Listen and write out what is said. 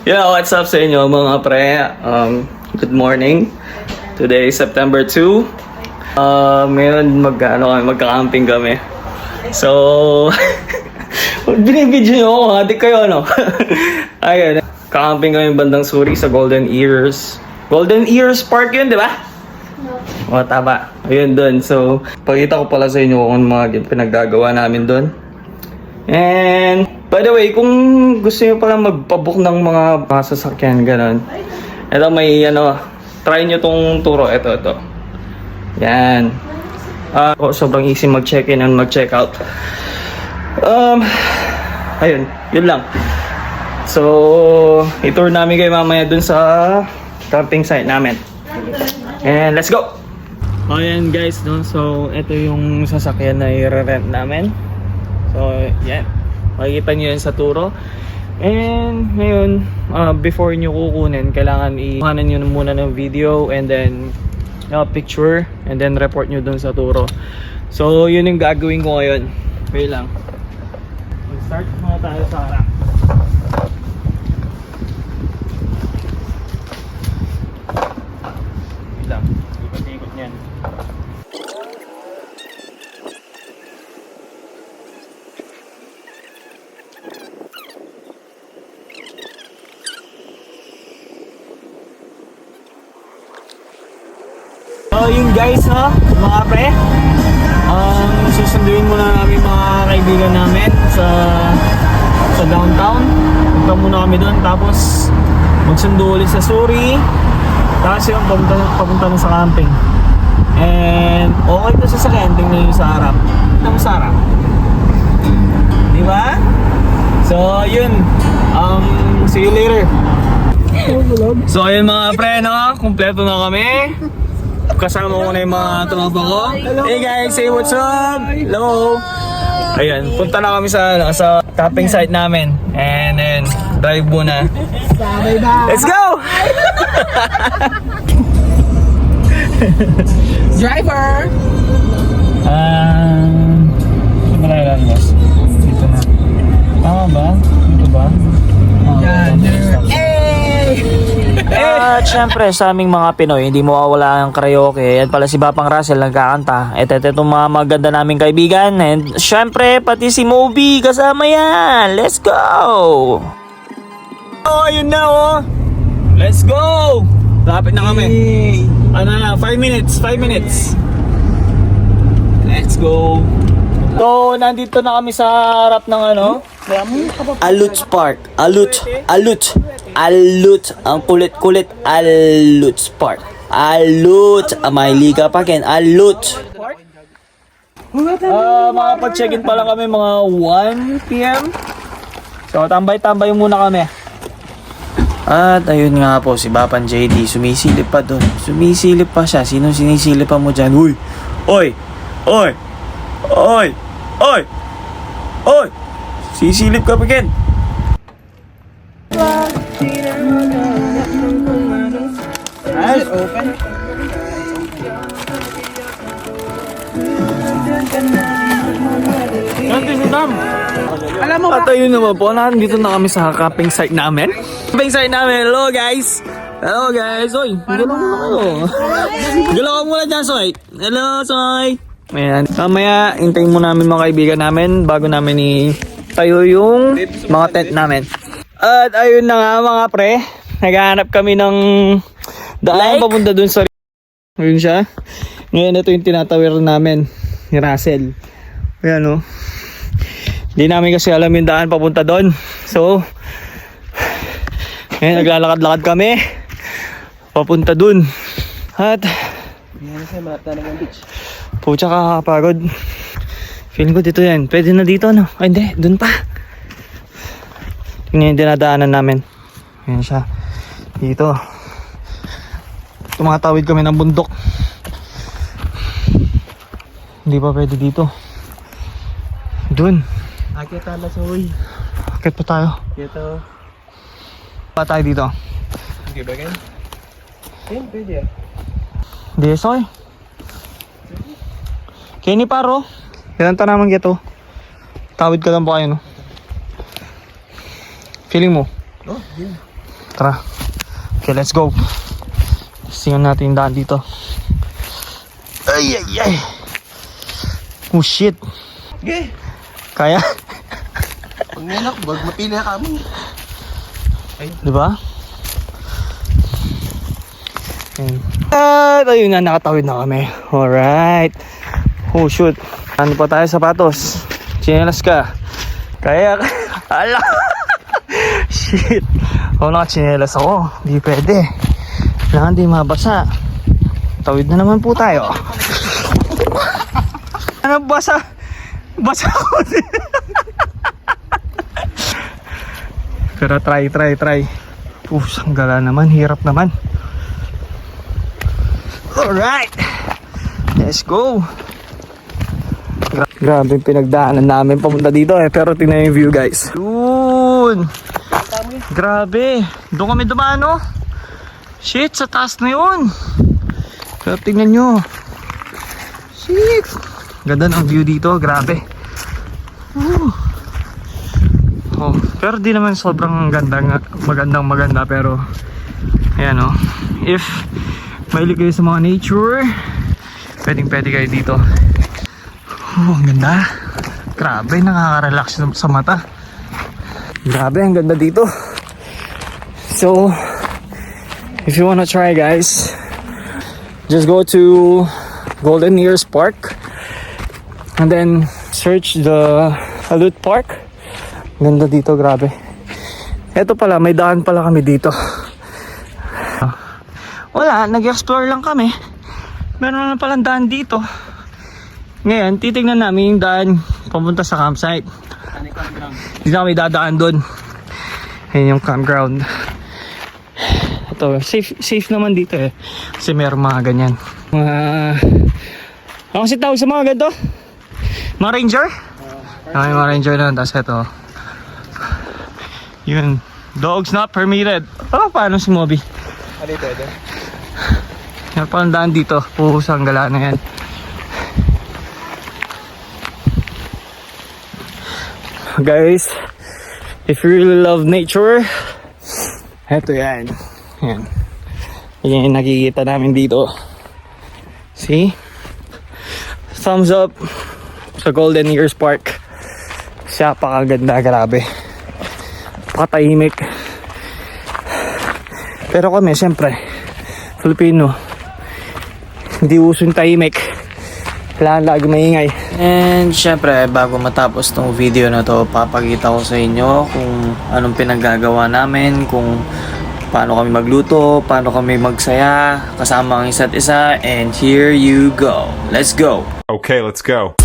Yeah, what's up sa inyo mga pre? Good morning. Today is September 2. Ngayon magka-camping kami. So, binibidyo nyo ako ha? Di kayo ano? Ayun, camping kami bandang Suri sa Golden Ears. Golden Ears Park yun, di ba? O, tama. Ayun dun. So, pakita ko pala sa inyo kung mga pinaggagawa namin dun. And, by the way, kung gusto nyo pala magpabook ng mga sasakyan, gano'n. Ito may, try nyo tong turo. Ito. Yan. Sobrang easy mag-check-in and mag-check-out. Ayun, yun lang. So, itour namin kayo mamaya dun sa camping site namin. And let's go! Ayan guys, no? So, ito yung sasakyan na i-rent namin. So, yan. Makikita nyo yan sa turo. And ngayon, before nyo kukunin, kailangan i-kuhanan nyo muna ng video and then picture and then report nyo dun sa turo. So, yun yung gagawin ko ngayon. Wait lang. Start muna tayo sa harap. Wait lang. Ikot-ikot nyan. So yun guys, no, mga pre, susunduin muna namin mga kaibigan namin sa downtown. Punta muna kami doon, tapos magsundo ulit sa Suri, tapos yung papunta na sa camping. And okay to sa sakyan, tingnan nyo sa harap. Tingnan mo sa harap, diba? So yun, see you later. So ayun mga pre, no, kumpleto na kami. Kasama ko na yung mga tropa ko. Hey guys, say what's up? Hello. Ayan, punta na kami sa camping site namin. And then, drive muna. Let's go! Driver! Saan ba lang, boss? Dito na. Tama ba? Dito ba? At syempre sa aming mga Pinoy, hindi mawawala ang karaoke. Yan pala si Bapang Russell nagkakanta. At itong mga maganda naming kaibigan. And syempre pati si Moby kasama yan. Let's go! Oh, ayun na oh. Let's go! Lapit na kami. Ano na, 5 minutes. Let's go. So, nandito na kami sa harap ng Aluts Park. Alut. Ang kulit-kulit. Aluts Park. Alut. May liga pa kin. Alut. Makapag-check-in pa lang kami mga 1 p.m. So, tambay-tambay muna kami. At ayun nga po, si Bapan JD, sumisilip pa doon. Sumisilip pa siya. Sinong sinisilip pa mo dyan? Uy! Oy! Sisilip ka pa kin. Is it open? Alam mo ba? At ayun naman po, nandito na kami sa camping site namin. Hello guys! Oy, galaw muna kayo. Galaw ka muna dyan, Soy. Hello, Soy. Ayan. Mamaya, hintayin mo namin mga kaibigan namin bago namin tayo yung mga tent namin. At ayun na nga mga pre, naghahanap kami ng daan papunta dun sa ayun siya. Ngayon ito yung tinatawir namin ni Russell. Ayan o. Hindi namin kasi alam yung daan papunta dun. So ngayon naglalakad-lakad kami papunta dun. At pucha kakapagod. Feeling ko dito yan. Pwede na dito no? Ay hindi, dun pa. Tingnan yung dinadaanan namin. Ayan siya. Dito. Tumatawid kami ng bundok. Hindi pa pwede dito. Dun. Akit na soy. Akit pa tayo. Dito. Pa tayo dito. Okay ba gan? Pwede. Hindi, soy. Kenny paro. Ilan ta naman gito. Tawid ka lang po kayo, no? Feeling mo? Oh, yeah. Tara. Okay, let's go. Tingnan natin yung daan dito. Ay, ay, ay. Oh, shit. Okay. Kaya? Pag nilak, wag mapili na kami. Diba? At ayun na, nakatawid na kami. Alright. Oh, shoot. Ano pa tayo, sapatos? Chinelas ka. Kaya, ala. Shit. Oh, nakachinelas ako. Di pwede. Kailangan di mabasa. Tawid na naman po tayo. Ano, basa? Basa ako din. Pero try. Sanggala naman. Hirap naman. Alright. Let's go. Grabe yung pinagdaanan namin papunta dito eh. Pero tingnan yung view, guys. Yun. Grabe. Doon kami dumaan, no? Shit, sa taas na yun. Pero tingnan nyo. Shit. Ganda ng view dito. Grabe. Oh, pero di naman sobrang maganda. Pero ayan, oh. If mahilig kayo sa mga nature, pwede kayo dito. Ang ganda. Grabe, nakaka-relax sa mata. Grabe, ang ganda dito. So, if you wanna try, guys, just go to Golden Ears Park and then search the Halut Park. Ganda dito, grabe. Eto pala, may daan pala kami dito. Wala, nag-explore lang kami. Meron na palang daan dito. Ngayon, titignan namin yung daan papunta sa campsite. Hindi na kami dadaan doon. Ayan yung campground. Ito, safe naman dito eh. Kasi meron mga ganyan. Ano kasi tawag sa mga ganito? Mga ranger? Okay, mga ranger na. Tapos ito. Yun. Dogs not permitted. Paano si Moby? Ano yung pwede? Meron palang daan dito. Puhusang gala na yan. Guys, if you really love nature, eto yan. Yan. Yan yung nakikita namin dito. See? Thumbs up sa Golden Ears Park. Siya, pakaganda, grabe. Pakatahimik. Pero kami, siyempre, Filipino, hindi uso yung tahimik. Kailangan lagi maingay. And syempre, bago matapos tong video na to, papakita ko sa inyo kung anong pinaggagawa namin, kung paano kami magluto, paano kami magsaya kasama ang isa't isa. And here you go. Let's go! Okay, let's go.